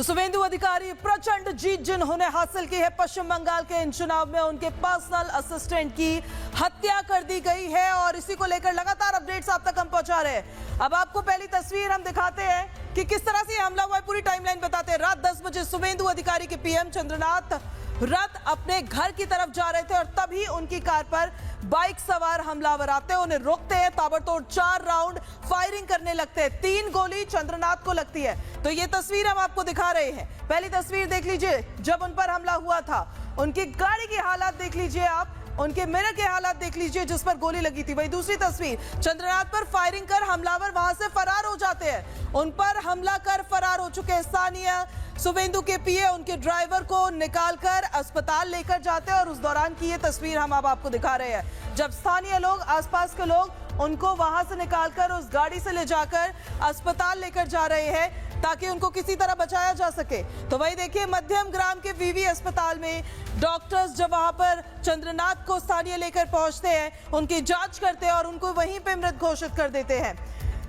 तो शुवेंदु अधिकारी प्रचंड जीत जिन्होंने हासिल की है पश्चिम बंगाल के इन चुनाव में, उनके पर्सनल असिस्टेंट की हत्या कर दी गई है और इसी को लेकर लगातार अपडेट्स आप तक हम पहुंचा रहे हैं। अब आपको पहली तस्वीर हम दिखाते हैं कि किस तरह से हमला हुआ है, पूरी टाइमलाइन बताते हैं। रात 10 बजे शुवेंदु अधिकारी के पीएम चंद्रनाथ रथ अपने घर की तरफ जा रहे थे और तभी उनकी कार पर बाइक सवार हमलावर आते हैं, उन्हें रोकते हैं, ताबड़तोड़ 4 राउंड फायरिंग करने लगते हैं। 3 गोली चंद्रनाथ को लगती है। तो ये तस्वीर हम आपको दिखा रहे हैं। पहली तस्वीर देख लीजिए, जब उन पर हमला हुआ था उनकी गाड़ी की हालात देख लीजिए आप, उनके मिरर के हालात देख लीजिए जिस पर गोली लगी थी। वही दूसरी तस्वीर, चंद्रनाथ पर फायरिंग कर हमलावर वहां से फरार हो जाते हैं। उन पर हमला कर फरार हो चुके हैं। स्थानीय शुवेंदु के पीए उनके ड्राइवर को निकालकर अस्पताल लेकर जाते हैं और उस दौरान की ये तस्वीर हम अब आपको दिखा रहे हैं, जब स्थानीय लोग, आसपास के लोग उनको वहां से निकालकर उस गाड़ी से ले जाकर अस्पताल लेकर जा रहे हैं ताकि उनको किसी तरह बचाया जा सके। तो वही देखिए, मध्यम ग्राम के वीवी अस्पताल में डॉक्टर्स जब वहां पर चंद्रनाथ को स्थानीय लेकर पहुंचते हैं, उनकी जांच करते हैं और उनको वहीं पे मृत घोषित कर देते हैं।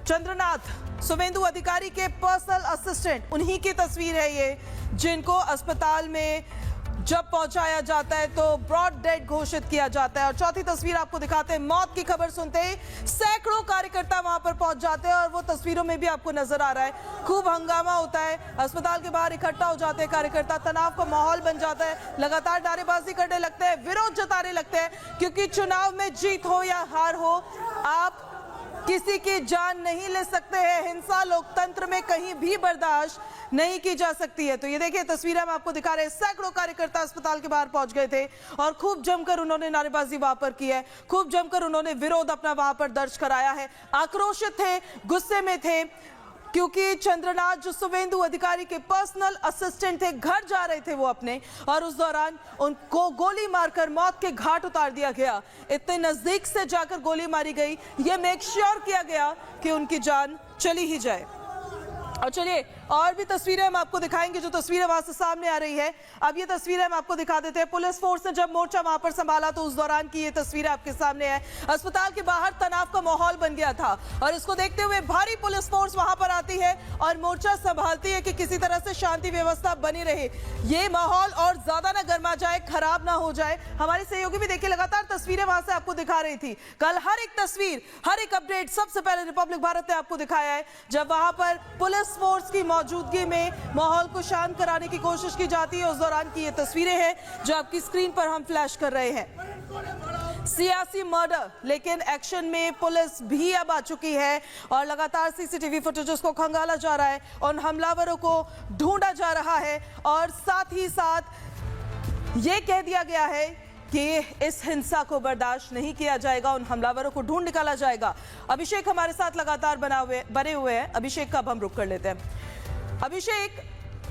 चंद्रनाथ शुवेंदु अधिकारी के पर्सनल असिस्टेंट, उन्हीं की तस्वीर है ये, जिनको अस्पताल में जब पहुंचाया जाता है तो ब्रॉड डेड घोषित किया जाता है। और चौथी तस्वीर आपको दिखाते हैं, मौत की खबर सुनते ही सैकड़ों कार्यकर्ता वहां पर पहुंच जाते हैं और वो तस्वीरों में भी आपको नजर आ रहा है, खूब हंगामा होता है, अस्पताल के बाहर इकट्ठा हो जाते हैं कार्यकर्ता, तनाव का माहौल बन जाता है, लगातार नारेबाजी करने लगते हैं, विरोध जताने लगते हैं, क्योंकि चुनाव में जीत हो या हार हो, आप किसी की जान नहीं ले सकते हैं। हिंसा लोकतंत्र में कहीं भी बर्दाश्त नहीं की जा सकती है। तो ये देखिए तस्वीर हम आपको दिखा रहे हैं, सैकड़ों कार्यकर्ता अस्पताल के बाहर पहुंच गए थे और खूब जमकर उन्होंने नारेबाजी वहां पर की है, खूब जमकर उन्होंने विरोध अपना वहां पर दर्ज कराया है। आक्रोशित थे, गुस्से में थे, क्योंकि चंद्रनाथ जो शुवेंदु अधिकारी के पर्सनल असिस्टेंट थे, घर जा रहे थे वो अपने, और उस दौरान उनको गोली मारकर मौत के घाट उतार दिया गया। इतने नजदीक से जाकर गोली मारी गई, ये मेक श्योर किया गया कि उनकी जान चली ही जाए। और चलिए और भी तस्वीरें हम आपको दिखाएंगे, जो तस्वीरें वहां से सामने आ रही है। अब ये तस्वीरें हम आपको दिखा देते हैं। पुलिस फोर्स ने जब मोर्चा वहां पर संभाला तो उस दौरान की ये तस्वीरें आपके सामने है। अस्पताल के बाहर तनाव का माहौल बन गया था और इसको देखते हुए भारी पुलिस फोर्स वहां पर आती है और मोर्चा संभालती है कि किसी तरह से शांति व्यवस्था बनी रहे, ये माहौल और ज्यादा ना गर्मा जाए, खराब ना हो जाए। हमारे सहयोगी भी देखिए लगातार तस्वीरें वहां से आपको दिखा रही थी। कल हर एक तस्वीर, हर एक अपडेट सबसे पहले रिपब्लिक भारत ने आपको दिखाया है, जब वहां पर पुलिस फोर्स की मौजूदगी में माहौल को शांत कराने की कोशिश की जाती है। उस दौरान की ये तस्वीरें हैं जो आपकी स्क्रीन पर हम फ्लैश कर रहे हैं। सियासी मर्डर, लेकिन एक्शन में पुलिस भी अब आ चुकी है और लगातार सीसीटीवी फुटेजेस को खंगाला जा रहा है, उन हमलावरों को ढूंढा जा रहा है और साथ ही साथ ये कह दिया गया है कि इस हिंसा को बर्दाश्त नहीं किया जाएगा, उन हमलावरों को ढूंढ निकाला जाएगा। अभिषेक हमारे साथ लगातार बने हुए हैं। अभिषेक का अब हम रुख कर लेते हैं। अभिषेक,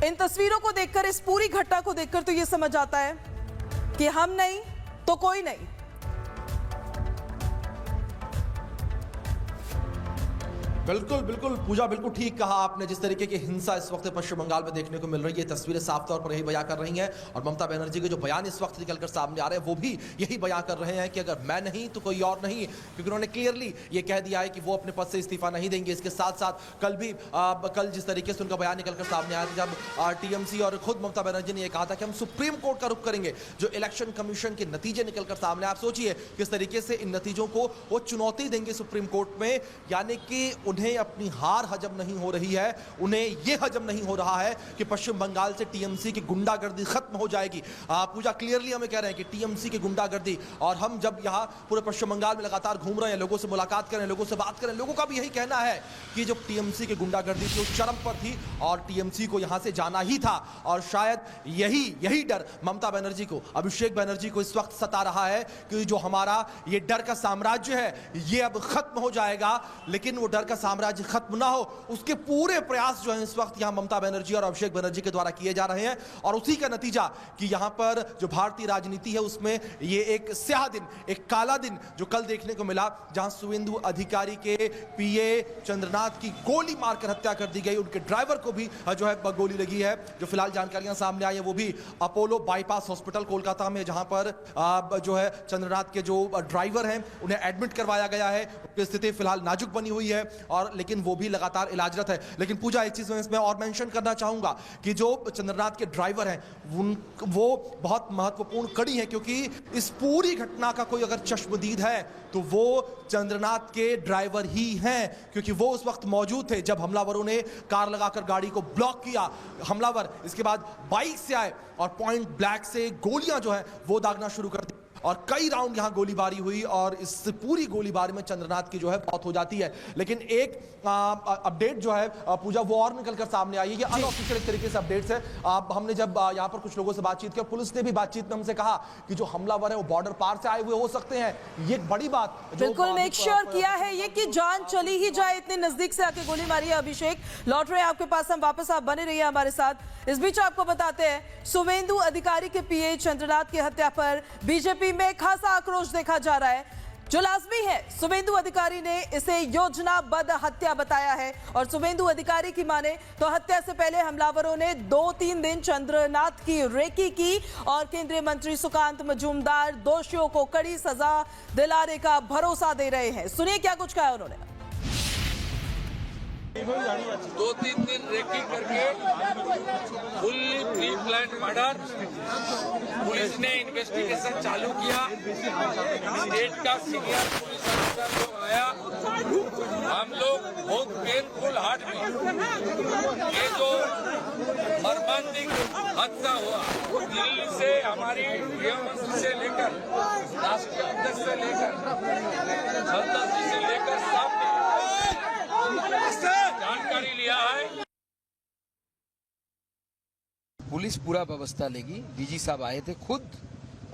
इन तस्वीरों को देखकर, इस पूरी घटना को देखकर तो ये समझ आता है कि हम नहीं तो कोई नहीं। बिल्कुल बिल्कुल पूजा, बिल्कुल ठीक कहा आपने। जिस तरीके की हिंसा इस वक्त पश्चिम बंगाल में देखने को मिल रही है, तस्वीरें साफ तौर पर यही बयां कर रही हैं और ममता बनर्जी के जो बयान इस वक्त निकलकर सामने आ रहे हैं वो भी यही बयां कर रहे हैं कि अगर मैं नहीं तो कोई और नहीं, क्योंकि उन्होंने क्लियरली ये कह दिया है कि वो अपने पद से इस्तीफा नहीं देंगे। इसके साथ साथ कल जिस तरीके से उनका बयान निकलकर सामने आया, जब टीएमसी और खुद ममता बनर्जी ने यह कहा था कि हम सुप्रीम कोर्ट का रुख करेंगे, जो इलेक्शन कमीशन के नतीजे निकलकर सामने, आप सोचिए किस तरीके से इन नतीजों को वो चुनौती देंगे सुप्रीम कोर्ट में, यानी कि उन्हें अपनी हार हजम नहीं हो रही है, उन्हें यह हजम नहीं हो रहा है कि पश्चिम बंगाल से टीएमसी की गुंडागर्दी खत्म हो जाएगी। पूजा, क्लियरली हमें कह रहे हैं कि टीएमसी की गुंडागर्दी, और हम जब यहां पूरे पश्चिम बंगाल में लगातार घूम रहे हैं, लोगों से मुलाकात कर रहे हैं, लोगों से बात कर रहे हैं, लोगों का भी यही कहना है कि जो टीएमसी की गुंडागर्दी थी वो चरम पर थी और टीएमसी को यहां से जाना ही था। और शायद यही डर ममता बनर्जी को, अभिषेक बनर्जी को इस वक्त सता रहा है कि जो हमारा ये डर का साम्राज्य है ये अब खत्म हो जाएगा। लेकिन वो डर का साम्राज्य खत्म ना हो, उसके पूरे प्रयास जो है इस वक्त यहां ममता बनर्जी और अभिषेक बनर्जी के द्वारा किए जा रहे हैं और उसी का नतीजा कि यहां पर जो भारतीय राजनीति है उसमें ये एक स्याह दिन, एक काला दिन जो कल देखने को मिला, जहां शुवेंदु अधिकारी के पीए चंद्रनाथ की गोली मारकर हत्या कर दी गई, उनके ड्राइवर को भी जो है गोली लगी है। जो फिलहाल जानकारियां सामने आई है वो भी अपोलो बाईपास हॉस्पिटल कोलकाता में, जहां पर जो है चंद्रनाथ के जो ड्राइवर हैं उन्हें एडमिट करवाया गया है। उनकी स्थिति फिलहाल नाजुक बनी हुई है और लेकिन वो भी लगातार इलाजरत है। लेकिन पूजा, एक चीज मैं इसमें और मेंशन करना चाहूंगा कि जो चंद्रनाथ के ड्राइवर हैं वो बहुत महत्वपूर्ण कड़ी है, क्योंकि इस पूरी घटना का कोई अगर चश्मदीद है तो वो चंद्रनाथ के ड्राइवर ही हैं, क्योंकि वो उस वक्त मौजूद थे जब हमलावरों ने कार लगाकर गाड़ी को ब्लॉक किया। हमलावर इसके बाद बाइक से आए और पॉइंट ब्लैंक से गोलियां जो है वो दागना शुरू कर दी और कई राउंड यहां गोलीबारी हुई और इस पूरी गोलीबारी में चंद्रनाथ की जो है मौत हो जाती है। लेकिन एक अपडेट जो है पूजा वो और निकलकर सामने आई है। ये अनऑफिशियल एक तरीके से अपडेट्स है। हमने जब यहां पर कुछ लोगों से बातचीत की, पुलिस ने भी बातचीत में हमसे कहा कि जो हमलावर है वो बॉर्डर पार से आए हुए हो सकते हैं। ये एक बड़ी बात बिल्कुल मेक श्योर किया है ये कि जान चली ही जाए, इतने नजदीक से आके गोली मारी है। अभिषेक लौट रहे हैं आपके पास, हम वापस, आप बने रहिए हमारे साथ। इस बीच आपको बताते हैं शुवेंदु अधिकारी के पीए चंद्रनाथ की हत्या पर बीजेपी में खासा आक्रोश देखा जा रहा है। जो लाजमी है, शुवेंदु अधिकारी ने इसे योजनाबद्ध हत्या बताया है और शुवेंदु अधिकारी की माने तो हत्या से पहले हमलावरों ने 2-3 दिन चंद्रनाथ की रेकी की और केंद्रीय मंत्री सुकांत मजूमदार दोषियों को कड़ी सजा दिलाने का भरोसा दे रहे हैं। सुनिए क्या कुछ कहा उन्होंने। 2-3 दिन रेकी करके fully pre plan murder, police ने इन्वेस्टिगेशन चालू किया। स्टेट का सीनियर पुलिस अफसर लोग आया, हम लोग बहुत पेनफुल हार्ट में ये जो मर्मांतिक हादसा हुआ, दिल्ली से हमारी गृहमंत्री से लेकर राष्ट्रीय अध्यक्ष से लेकर संसद जी से लेकर सबने जानकारी लिया है। पुलिस पूरा व्यवस्था लेगी। डीजी साहब आए थे खुद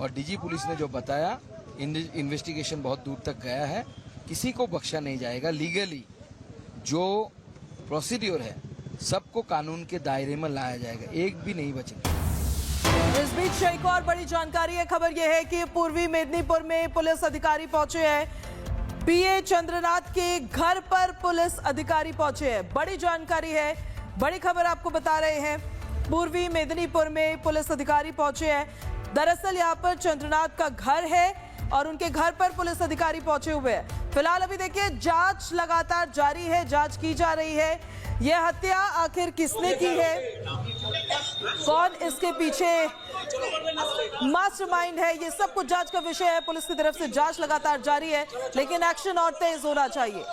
और डीजी पुलिस ने जो बताया, इन्वेस्टिगेशन बहुत दूर तक गया है, किसी को बख्शा नहीं जाएगा। लीगली जो प्रोसीड्यूर है सबको कानून के दायरे में लाया जाएगा, एक भी नहीं बचेगा। इस बीच एक और बड़ी जानकारी है। खबर यह है कि पूर्वी मेदिनीपुर में पुलिस अधिकारी पहुंचे हैं। पीए चंद्रनाथ के घर पर पुलिस अधिकारी पहुंचे हैं। बड़ी जानकारी है, बड़ी खबर आपको बता रहे हैं। पूर्वी मेदिनीपुर में पुलिस अधिकारी पहुंचे हैं। दरअसल यहां पर चंद्रनाथ का घर है और उनके घर पर पुलिस अधिकारी पहुंचे हुए हैं। फिलहाल अभी देखिए जांच लगातार जारी है, जांच की जा रही है। यह हत्या आखिर किसने की है, कौन इसके पीछे मास्टरमाइंड है, ये सब कुछ जांच का विषय है। पुलिस की तरफ से जांच लगातार जारी है, लेकिन एक्शन और तेज होना चाहिए।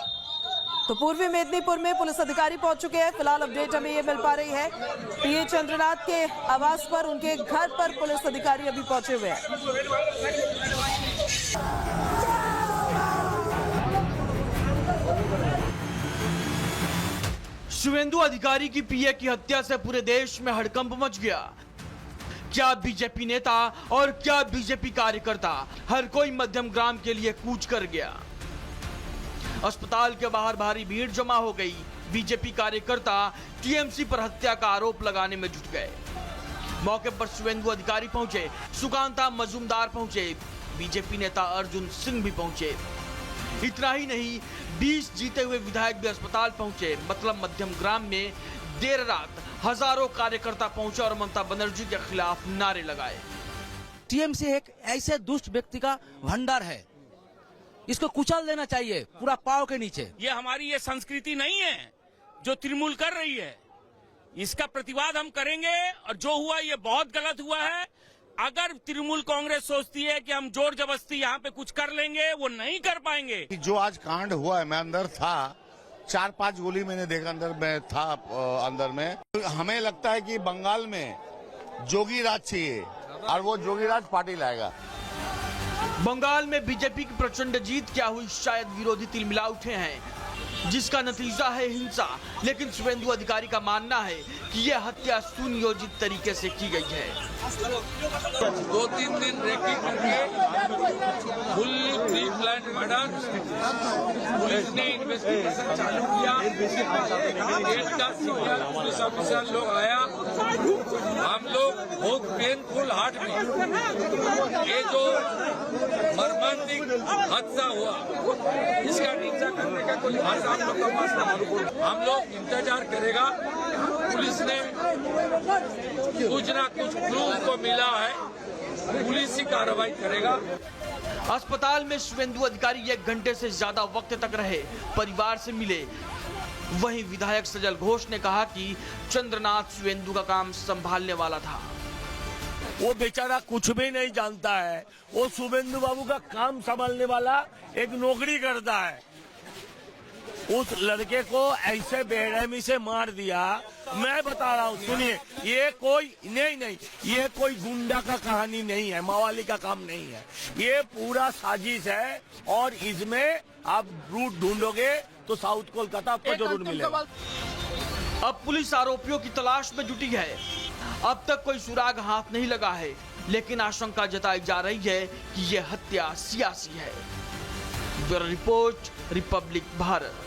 तो पूर्वी मेदिनीपुर में पुलिस अधिकारी पहुंच चुके हैं। फिलहाल अपडेट हमें ये मिल पा रही है, पीए चंद्रनाथ के आवास पर, उनके घर पर पुलिस अधिकारी अभी पहुंचे हुए हैं। शुवेंदु अधिकारी की पीए की हत्या से पूरे देश में हड़कंप मच गया। क्या बीजेपी नेता और क्या बीजेपी कार्यकर्ता, हर कोई मध्यम ग्राम के लिए कूच कर गया। अस्पताल के बाहर भारी भीड़ जमा हो गई। बीजेपी कार्यकर्ता टीएमसी पर हत्या का आरोप लगाने में जुट गए। मौके पर शुवेंदु अधिकारी पहुंचे, सुकांता मजूमदार पहुंचे, बीजेपी नेता अर्जुन सिंह भी पहुंचे। इतना ही नहीं, 20 जीते हुए विधायक भी अस्पताल पहुंचे। मतलब मध्यम ग्राम में देर रात हजारों कार्यकर्ता पहुंचे और ममता बनर्जी के खिलाफ नारे लगाए। टीएमसी एक ऐसे दुष्ट व्यक्ति का भंडार है, इसको कुचल देना चाहिए पूरा पाव के नीचे। ये हमारी ये संस्कृति नहीं है जो तृणमूल कर रही है। इसका प्रतिवाद हम करेंगे और जो हुआ ये बहुत गलत हुआ है। अगर तृणमूल कांग्रेस सोचती है कि हम जोर जबरदस्ती यहाँ पे कुछ कर लेंगे, वो नहीं कर पाएंगे। जो आज कांड हुआ है, मैं अंदर था, 4-5 गोली मैंने देखा, अंदर में था अंदर में। हमें लगता है कि बंगाल में जोगी राज चाहिए और वो जोगी राज पार्टी लाएगा। बंगाल में बीजेपी की प्रचंड जीत क्या हुई, शायद विरोधी तिलमिला उठे हैं, जिसका नतीजा है हिंसा। लेकिन शुवेंदु अधिकारी का मानना है कि यह हत्या सुनियोजित तरीके से की गई है। 2-3 दिन रेकी करके fully pre plan murder, police ने इन्वेस्टिगेशन चालू किया। स्टेट का सीनियर पुलिस अफसर लोग आया, हम लोग बहुत पेनफुल हार्ट में ये जो मर्मांतिक हादसा हुआ, इसका निंदा करने का कोई भाषा हम लोग का पास नहीं। हम लोग इंतजार करेगा, पुलिस ने कुछ ना कुछ प्रूफ को मिला है, पुलिस ही कार्रवाई करेगा। अस्पताल में शुवेंदु अधिकारी 1 घंटे से ज्यादा वक्त तक रहे, परिवार से मिले, वहीं विधायक सजल घोष ने कहा कि चंद्रनाथ सुवेंदु का काम संभालने वाला था। वो बेचारा कुछ भी नहीं जानता है। वो शुभेंदु बाबू का काम संभालने वाला एक नौकरी करता है। उस लड़के को ऐसे बेरहमी से मार दिया। मैं बता रहा हूँ, सुनिए, ये कोई नहीं, ये कोई गुंडा का कहानी नहीं है, मवाली का काम नहीं है। ये पूरा साजिश है और इसमें आप रूट ढूंढोगे तो साउथ कोलकाता आपको जरूर मिलेगा। अब पुलिस आरोपियों की तलाश में जुटी है। अब तक कोई सुराग हाथ नहीं लगा है, लेकिन आशंका जताई जा रही है कि यह हत्या सियासी है। Bureau report, Republic Bharat.